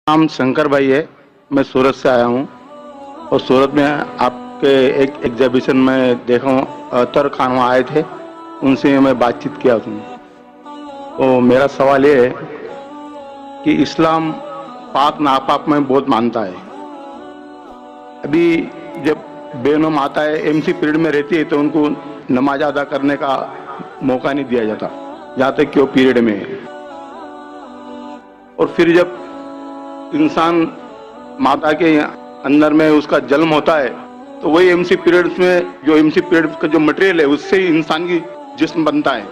नाम शंकर भाई है। मैं सूरत से आया हूँ और सूरत में आपके एक एग्जीबिशन में देखा हूँ, अतर खान वहाँ आए थे, उनसे मैं बातचीत किया हूँ। तो मेरा सवाल ये है कि इस्लाम पाक नापाक में बहुत मानता है। अभी जब बेनम आता है, एमसी पीरियड में रहती है, तो उनको नमाज अदा करने का मौका नहीं दिया जाता जहाँ तक कि वो पीरियड में है। और फिर जब इंसान माता के अंदर में उसका जन्म होता है, तो वही एमसी पीरियड्स में जो एमसी पीरियड का जो मटेरियल है उससे ही इंसान की जिस्म बनता है।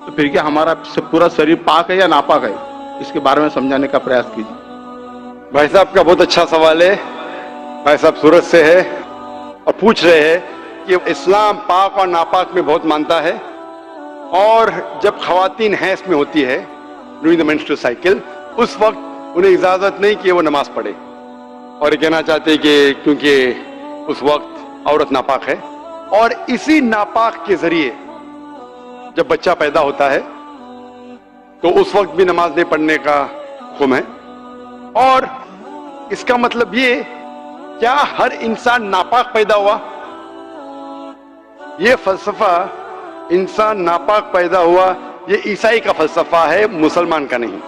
तो फिर क्या हमारा पूरा शरीर पाक है या नापाक है? इसके बारे में समझाने का प्रयास कीजिए। भाई साहब का बहुत अच्छा सवाल है। भाई साहब सूरत से है और पूछ रहे हैं कि इस्लाम पाक और नापाक में बहुत मानता है, और जब खवातीन हैस में होती है ड्यूरिंग द मेंस्ट्रुअल साइकिल, उस वक्त उन्हें इजाजत नहीं कि वो नमाज पढ़े, और ये कहना चाहते हैं कि क्योंकि उस वक्त औरत नापाक है। और इसी नापाक के जरिए जब बच्चा पैदा होता है तो उस वक्त भी नमाज नहीं पढ़ने का हुक्म है। और इसका मतलब ये, क्या हर इंसान नापाक पैदा हुआ? ये फलसफा इंसान नापाक पैदा हुआ, ये ईसाई का फलसफा है, मुसलमान का नहीं।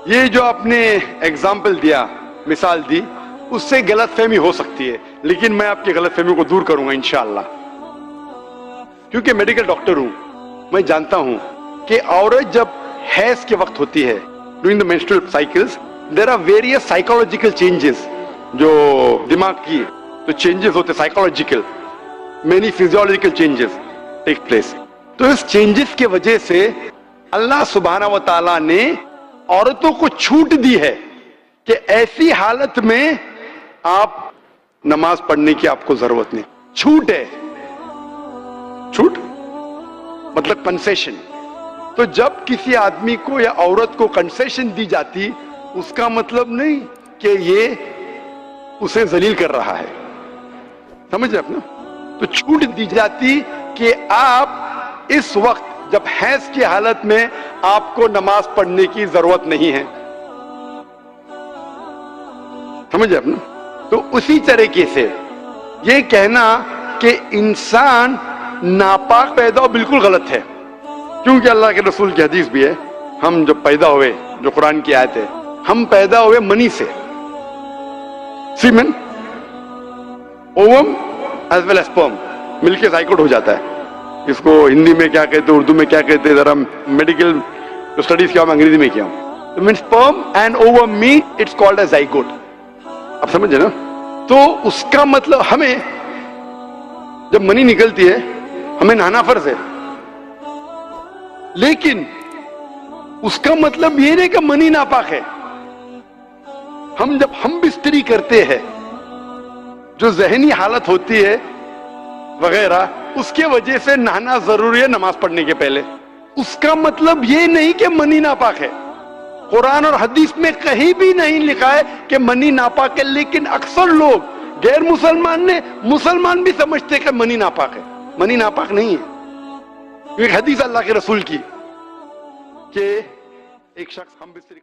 ये जो आपने एग्जाम्पल दिया, मिसाल दी, उससे गलतफहमी हो सकती है, लेकिन मैं आपकी गलतफहमी को दूर करूंगा इंशाअल्लाह। क्योंकि मेडिकल डॉक्टर हूं, मैं जानता हूं कि औरत जब हैज के वक्त होती है during the menstrual cycles, there are various psychological changes, जो दिमाग की तो चेंजेस होते psychological, many physiological changes take place. तो इस चेंजेस के वजह से अल्लाह सुब्हाना व तआला ने औरतों को छूट दी है कि ऐसी हालत में आप नमाज पढ़ने की आपको जरूरत नहीं। छूट है, छूट मतलब कंसेशन। तो जब किसी आदमी को या औरत को कंसेशन दी जाती, उसका मतलब नहीं कि ये उसे जलील कर रहा है, समझ रहे अपना। तो छूट दी जाती कि आप इस वक्त जब हैज की हालत में आपको नमाज पढ़ने की जरूरत नहीं है, समझ रहे अपना। तो उसी तरीके से ये कहना कि इंसान नापाक पैदा हो बिल्कुल गलत है, क्योंकि अल्लाह के रसूल की हदीस भी है, हम जब पैदा हुए, जो कुरान की आयत है, हम पैदा हुए मनी से, semen, ovum as well as sperm मिलके जाइगोट हो जाता है। इसको हिंदी में क्या कहते हैं, उर्दू में क्या कहते हैं, जरा मेडिकल स्टडीज किया, अंग्रेजी में किया। तो mean sperm and ovum meet, it's called as zygote. आप समझे ना। तो उसका मतलब हमें जब मनी निकलती है, हमें नहाना फर्ज है, लेकिन उसका मतलब ये नहीं कि मनी नापाक है। जब हम बिस्तरी करते हैं, जो जहनी हालत होती है वगैरह, उसके वजह से नहाना जरूरी है नमाज पढ़ने के पहले। उसका मतलब ये नहीं कि मनी नापाक है। कुरान और हदीस में कहीं भी नहीं लिखा है कि मनी नापाक है, लेकिन अक्सर लोग गैर मुसलमान भी समझते कि मनी नापाक है। मनी नापाक नहीं है। एक हदीस अल्लाह के रसूल की कि एक शख्स हम बिस्तरी